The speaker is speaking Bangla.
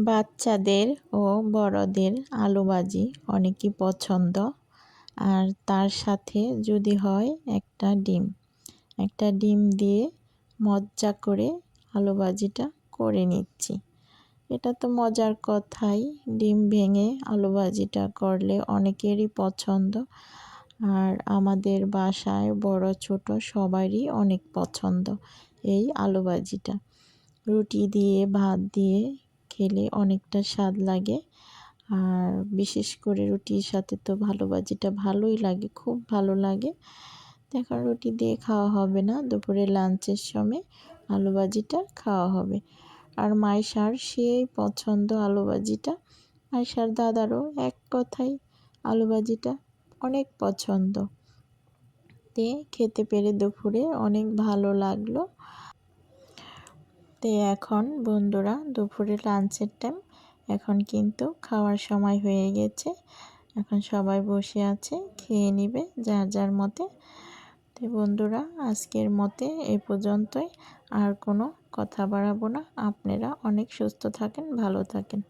বাচ্চাদের ও বড়দের আলু ভাজি অনেকই পছন্দ। আর তার সাথে যদি হয় একটা ডিম দিয়ে মজা করে আলু ভাজিটা করে নিচ্ছি। এটা তো মজার কথাই, ডিম ভেঙে আলু ভাজিটা করলে অনেকেরই পছন্দ। আর আমাদের বাসায় বড় ছোট সবারই অনেক পছন্দ এই আলু ভাজিটা। রুটি দিয়ে ভাত দিয়ে খেলে অনেকটা স্বাদ লাগে। আর বিশেষ করে রুটির সাথে তো ভাজিটা ভালোই লাগে, খুব ভালো লাগে। এখন রুটি দিয়ে খাওয়া হবে না, দুপুরে লাঞ্চের সময় আলু ভাজিটা খাওয়া হবে। আর মাইশার সেই পছন্দ আলু ভাজিটা, মাইশার দাদারও এক কথাই আলু ভাজিটা অনেক পছন্দ। খেতে পেরে দুপুরে অনেক ভালো লাগলো। এখন বন্ধুরা দুপুরে লাঞ্চের টাইম, এখন কিন্তু খাওয়ার সময় হয়ে গেছে। এখন সবাই বসে আছে, খেয়ে নিবে যার যার মতে। বন্ধুরা আজকের মতে এই পর্যন্তই, আর কোনো কথা বাড়াবো না। আপনারা অনেক সুস্থ থাকেন, ভালো থাকেন।